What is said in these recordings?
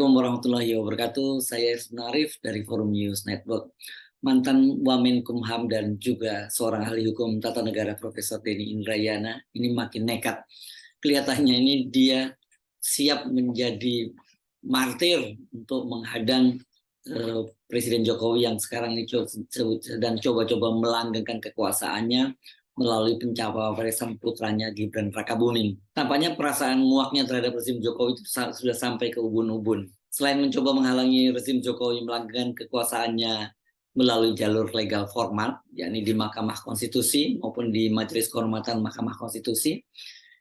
Assalamualaikum warahmatullahi wabarakatuh. Saya Ismail Arif dari Forum News Network. Mantan Wamenkumham dan juga seorang ahli hukum tata negara Profesor Denny Indrayana ini makin nekat. Kelihatannya ini dia siap menjadi martir untuk menghadang Presiden Jokowi yang sekarang ini sedang coba-coba melanggengkan kekuasaannya melalui pencapresan putranya Gibran Rakabuming. Tampaknya perasaan muaknya terhadap rezim Jokowi itu sudah sampai ke ubun-ubun. Selain mencoba menghalangi rezim Jokowi melanggengkan kekuasaannya melalui jalur legal formal, yakni di Mahkamah Konstitusi maupun di Majelis Kehormatan Mahkamah Konstitusi,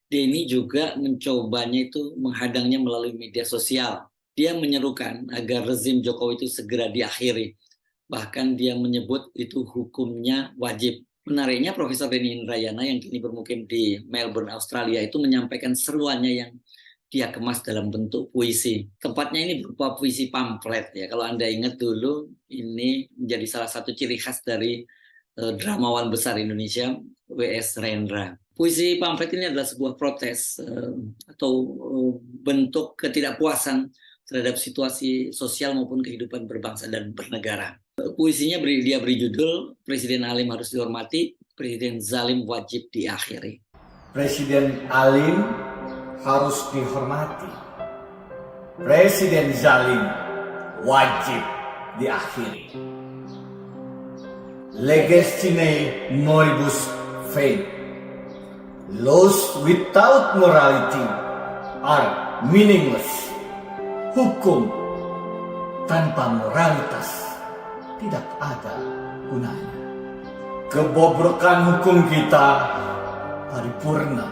dia ini juga mencobanya itu menghadangnya melalui media sosial. Dia menyerukan agar rezim Jokowi itu segera diakhiri. Bahkan dia menyebut itu hukumnya wajib. Menariknya Profesor Denny Indrayana yang kini bermukim di Melbourne, Australia itu menyampaikan seruannya yang dia kemas dalam bentuk puisi. Tempatnya ini berupa puisi pamflet ya. Kalau Anda ingat dulu ini menjadi salah satu ciri khas dari dramawan besar Indonesia W.S. Rendra. Puisi pamflet ini adalah sebuah protes atau bentuk ketidakpuasan terhadap situasi sosial maupun kehidupan berbangsa dan bernegara. Puisinya dia beri judul Presiden Alim harus dihormati, Presiden Zalim wajib diakhiri. Presiden Alim harus dihormati, Presiden Zalim wajib diakhiri. Legesine moribus fade. Laws without morality are meaningless. Hukum tanpa moralitas tidak ada gunanya. Kebobrokan hukum kita paripurna.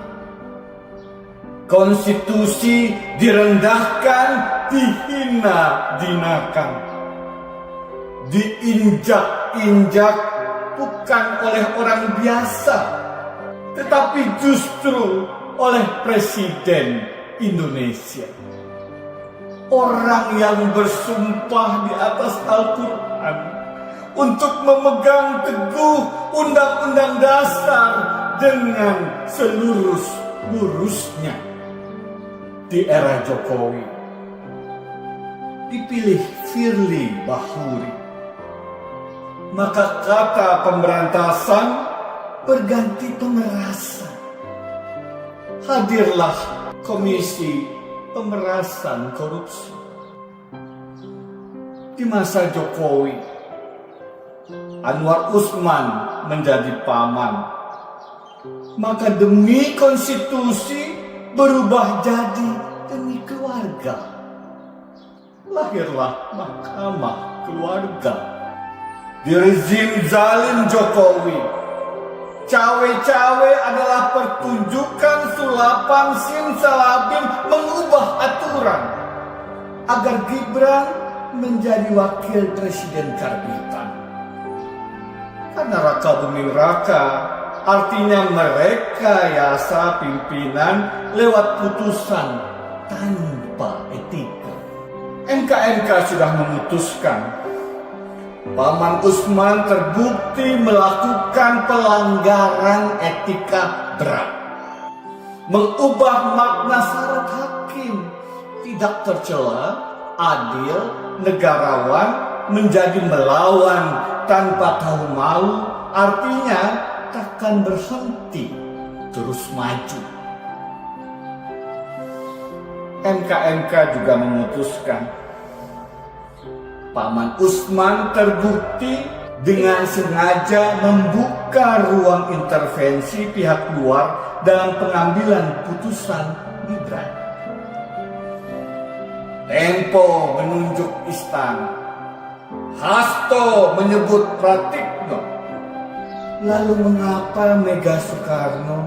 Konstitusi direndahkan, dihina-dinakan, diinjak-injak bukan oleh orang biasa, tetapi justru oleh Presiden Indonesia. Orang yang bersumpah di atas Al-Quran untuk memegang teguh Undang-Undang Dasar dengan selurus-lurusnya. Di era Jokowi dipilih Firly Bahuri, maka kata pemberantasan berganti pemerasan. Hadirlah Komisi Pemerasan Korupsi. Di masa Jokowi, Anwar Usman menjadi paman, maka demi konstitusi berubah jadi demi keluarga. Lahirlah Mahkamah Keluarga. Di rezim zalim Jokowi, cawe-cawe adalah pertunjukan sulapan simsalabim mengubah aturan agar Gibran menjadi wakil presiden karbitan. Karena Rakabuming Raka artinya merekayasa pimpinan lewat putusan tanpa etika. MKMK sudah memutuskan Paman Usman terbukti melakukan pelanggaran etika berat, mengubah makna syarat hakim tidak tercela, adil, negarawan menjadi melawan tanpa tahu malu, artinya takkan berhenti, terus maju. MKMK juga memutuskan Paman Usman terbukti dengan sengaja membuka ruang intervensi pihak luar dalam pengambilan putusan Gibran. Tempo menunjuk istana, Hasto menyebut Pratikno. Lalu mengapa Mega Soekarno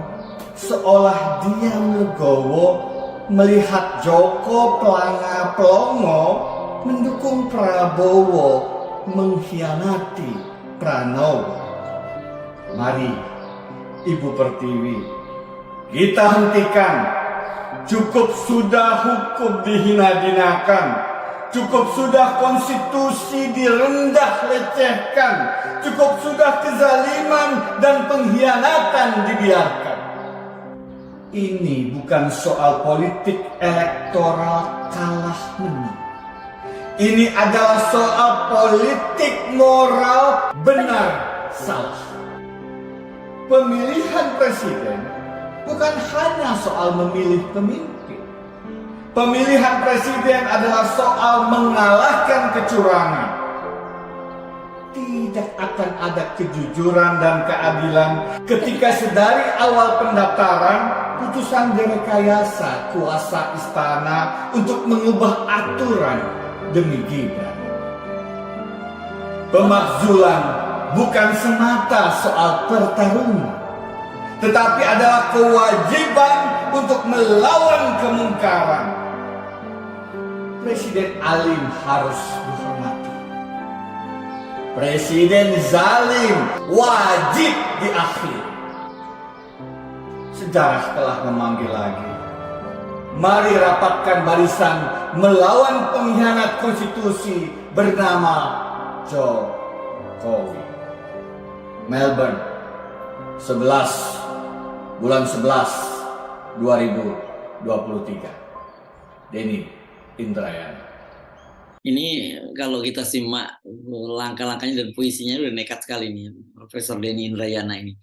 seolah diam legowo melihat Joko pelanga-pelongo mendukung Prabowo mengkhianati Pranowo? Mari Ibu Pertiwi, kita hentikan. Cukup sudah hukum dihina-dinakan, cukup sudah konstitusi direndah-lecehkan, cukup sudah kezaliman dan pengkhianatan dibiarkan. Ini bukan soal politik elektoral kalah menang, Ini adalah soal politik moral benar salah. Pemilihan presiden bukan hanya soal memilih pemimpin. Pemilihan presiden adalah soal mengalahkan kecurangan. Tidak akan ada kejujuran dan keadilan ketika sedari awal pendaftaran putusan direkayasa kuasa istana untuk mengubah aturan demi Gibran. Pemakzulan bukan semata soal pertarungan, tetapi adalah kewajiban untuk melawan kemungkaran. Presiden alim harus dihormati. Presiden zalim wajib diakhiri. Sejarah telah memanggil lagi. Mari rapatkan barisan melawan pengkhianat konstitusi bernama Jokowi. Melbourne, 11/11/2023. Denny Indrayana. Ini kalau kita simak langkah-langkahnya dan puisinya udah nekat sekali nih Profesor Denny Indrayana ini.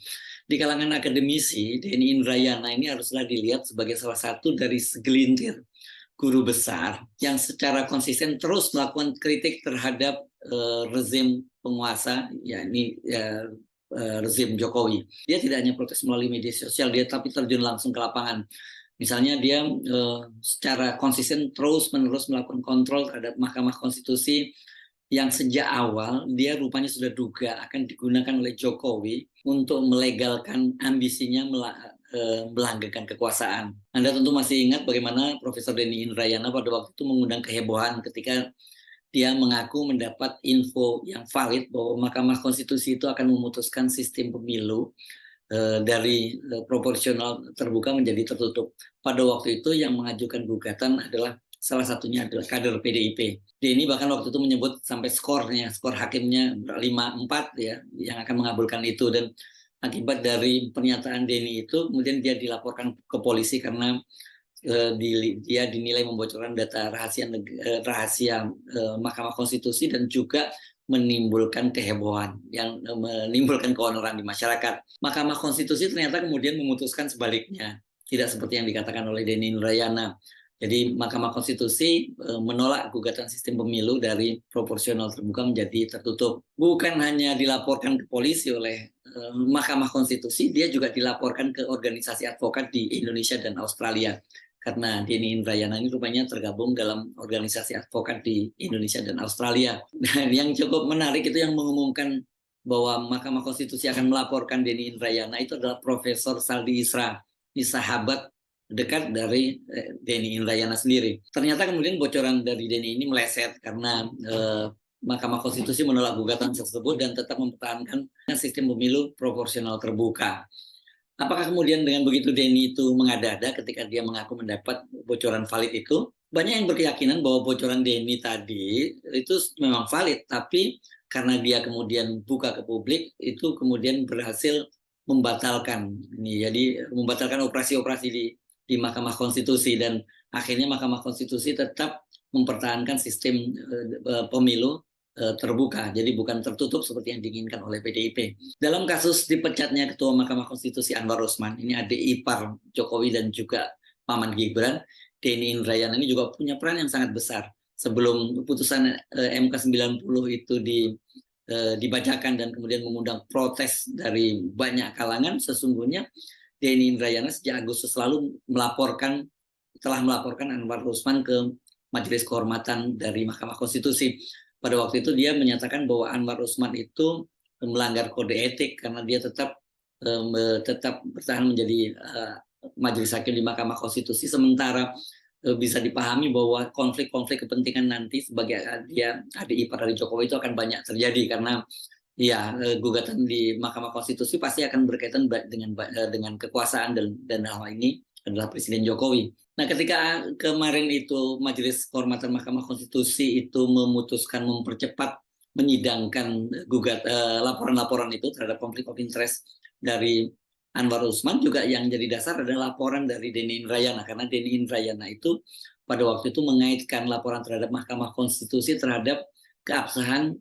Di kalangan akademisi, Denny Indrayana ini haruslah dilihat sebagai salah satu dari segelintir guru besar yang secara konsisten terus melakukan kritik terhadap rezim penguasa, yakni rezim Jokowi. Dia tidak hanya protes melalui media sosial, dia tapi terjun langsung ke lapangan. Misalnya dia secara konsisten terus-menerus melakukan kontrol terhadap Mahkamah Konstitusi yang sejak awal dia rupanya sudah duga akan digunakan oleh Jokowi untuk melegalkan ambisinya melanggengkan kekuasaan. Anda tentu masih ingat bagaimana Profesor Denny Indrayana pada waktu itu mengundang kehebohan ketika dia mengaku mendapat info yang valid bahwa Mahkamah Konstitusi itu akan memutuskan sistem pemilu dari proporsional terbuka menjadi tertutup. Pada waktu itu yang mengajukan gugatan adalah salah satunya adalah kader PDIP. Denny bahkan waktu itu menyebut sampai skor hakimnya 5-4 ya yang akan mengabulkan itu, dan akibat dari pernyataan Denny itu kemudian dia dilaporkan ke polisi karena dia dinilai membocorkan data rahasia Mahkamah Konstitusi dan juga menimbulkan kehebohan yang menimbulkan keonoran di masyarakat. Mahkamah Konstitusi ternyata kemudian memutuskan sebaliknya, tidak seperti yang dikatakan oleh Denny Indrayana. Jadi Mahkamah Konstitusi menolak gugatan sistem pemilu dari proporsional terbuka menjadi tertutup. Bukan hanya dilaporkan ke polisi oleh Mahkamah Konstitusi, dia juga dilaporkan ke organisasi advokat di Indonesia dan Australia. Karena Denny Indrayana ini rupanya tergabung dalam organisasi advokat di Indonesia dan Australia. Dan yang cukup menarik itu yang mengumumkan bahwa Mahkamah Konstitusi akan melaporkan Denny Indrayana itu adalah Profesor Saldi Isra, ini sahabat dekat dari Denny Indrayana sendiri. Ternyata kemudian bocoran dari Denny ini meleset karena Mahkamah Konstitusi menolak gugatan tersebut dan tetap mempertahankan sistem pemilu proporsional terbuka. Apakah kemudian dengan begitu Denny itu mengada-ada ketika dia mengaku mendapat bocoran valid itu? Banyak yang berkeyakinan bahwa bocoran Denny tadi itu memang valid, tapi karena dia kemudian buka ke publik, itu kemudian berhasil membatalkan ini. Jadi membatalkan operasi-operasi di Mahkamah Konstitusi, dan akhirnya Mahkamah Konstitusi tetap mempertahankan sistem pemilu terbuka, jadi bukan tertutup seperti yang diinginkan oleh PDIP. Dalam kasus dipecatnya Ketua Mahkamah Konstitusi Anwar Usman, ini adik ipar Jokowi dan juga paman Gibran, Denny Indrayana ini juga punya peran yang sangat besar. Sebelum putusan MK 90 itu dibacakan dan kemudian mengundang protes dari banyak kalangan, sesungguhnya Denny Indrayana sejak Agustus lalu telah melaporkan Anwar Usman ke Majelis Kehormatan dari Mahkamah Konstitusi. Pada waktu itu dia menyatakan bahwa Anwar Usman itu melanggar kode etik karena dia tetap bertahan menjadi majelis hakim di Mahkamah Konstitusi, sementara bisa dipahami bahwa konflik-konflik kepentingan nanti sebagai dia adik ipar dari Jokowi itu akan banyak terjadi karena gugatan di Mahkamah Konstitusi pasti akan berkaitan dengan kekuasaan dan hal ini adalah Presiden Jokowi. Nah, ketika kemarin itu Majelis Kehormatan Mahkamah Konstitusi itu memutuskan mempercepat menyidangkan laporan-laporan itu terhadap konflik of interest dari Anwar Usman juga yang jadi dasar adalah laporan dari Denny Indrayana, karena Denny Indrayana itu pada waktu itu mengaitkan laporan terhadap Mahkamah Konstitusi terhadap keabsahan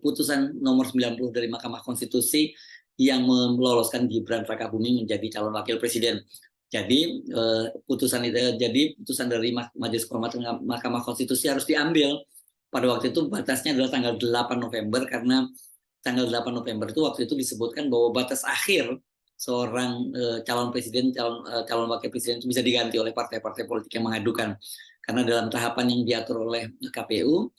putusan nomor 90 dari Mahkamah Konstitusi yang meloloskan Gibran Rakabuming menjadi calon wakil presiden. Jadi putusan dari Majelis Kehormatan Mahkamah Konstitusi harus diambil. Pada waktu itu batasnya adalah tanggal 8 November, karena tanggal 8 November itu waktu itu disebutkan bahwa batas akhir seorang calon presiden, calon wakil presiden itu bisa diganti oleh partai-partai politik yang mengadukan. Karena dalam tahapan yang diatur oleh KPU,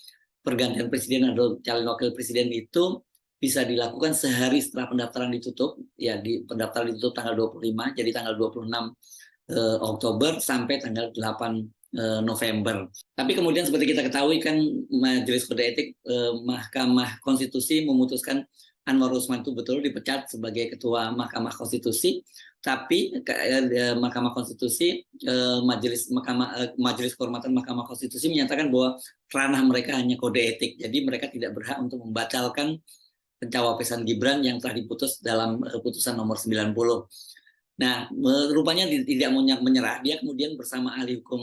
pergantian presiden atau calon wakil presiden itu bisa dilakukan sehari setelah pendaftaran ditutup. Ya, pendaftaran ditutup tanggal 25, jadi tanggal 26 Oktober sampai tanggal 8 November. Tapi kemudian seperti kita ketahui kan, Majelis Kode Etik Mahkamah Konstitusi memutuskan Anwar Usman itu betul dipecat sebagai Ketua Mahkamah Konstitusi, tapi Mahkamah Konstitusi, Majelis Kehormatan Mahkamah Konstitusi menyatakan bahwa ranah mereka hanya kode etik, jadi mereka tidak berhak untuk membatalkan pencawapresan Gibran yang telah diputus dalam putusan nomor 90. Nah, rupanya tidak menyerah, dia kemudian bersama ahli hukum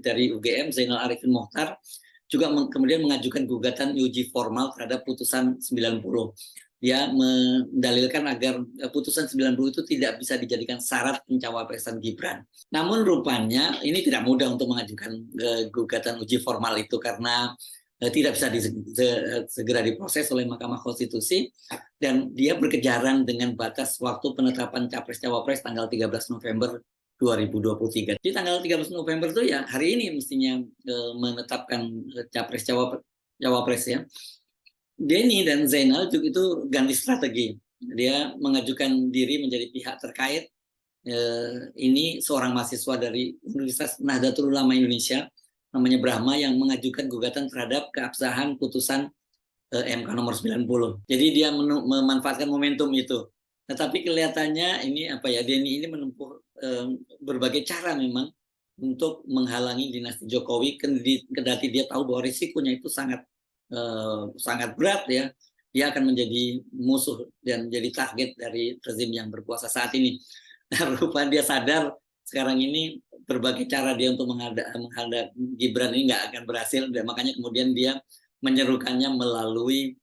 dari UGM, Zainal Arifin Mohtar, juga kemudian mengajukan gugatan uji formal terhadap putusan 90. Dia mendalilkan agar putusan 90 itu tidak bisa dijadikan syarat pencawapresan Gibran. Namun rupanya ini tidak mudah untuk mengajukan gugatan uji formal itu, karena tidak bisa segera diproses oleh Mahkamah Konstitusi, dan dia berkejaran dengan batas waktu penetapan Capres-Cawapres tanggal 13 November 2023. Di tanggal 13 November itu ya hari ini mestinya menetapkan Capres-Cawapres ya. Denny dan Zainal itu ganti strategi. Dia mengajukan diri menjadi pihak terkait. Ini seorang mahasiswa dari Universitas Nahdlatul Ulama Indonesia, namanya Brahma, yang mengajukan gugatan terhadap keabsahan putusan MK nomor 90. Jadi dia memanfaatkan momentum itu. Tetapi kelihatannya ini Denny ini menempuh berbagai cara memang untuk menghalangi dinasti Jokowi, kendati dia tahu bahwa risikonya itu sangat berat ya. Dia akan menjadi musuh dan jadi target dari rezim yang berkuasa saat ini. Nah, rupanya dia sadar sekarang ini berbagai cara dia untuk menghadap Gibran ini nggak akan berhasil, dan makanya kemudian dia menyerukannya melalui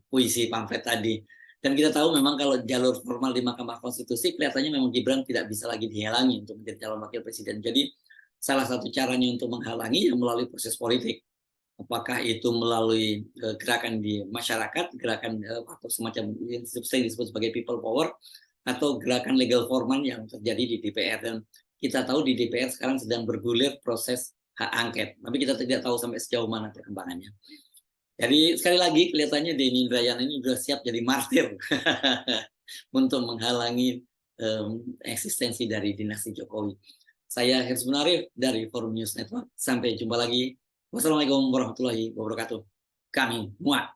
puisi pamflet tadi. Dan kita tahu memang kalau jalur formal di Mahkamah Konstitusi kelihatannya memang Gibran tidak bisa lagi dihalangi untuk menjadi calon wakil presiden. Jadi salah satu caranya untuk menghalangi yang melalui proses politik. Apakah itu melalui gerakan di masyarakat, gerakan atau semacam yang disebut sebagai people power, atau gerakan legal formal yang terjadi di DPR. Dan kita tahu di DPR sekarang sedang bergulir proses hak angket, tapi kita tidak tahu sampai sejauh mana perkembangannya. Jadi sekali lagi kelihatannya Denny Indrayana ini sudah siap jadi martir untuk menghalangi eksistensi dari dinasti Jokowi. Saya Hirs Munarif dari Forum News Network. Sampai jumpa lagi. Wassalamualaikum warahmatullahi wabarakatuh. Kami muat.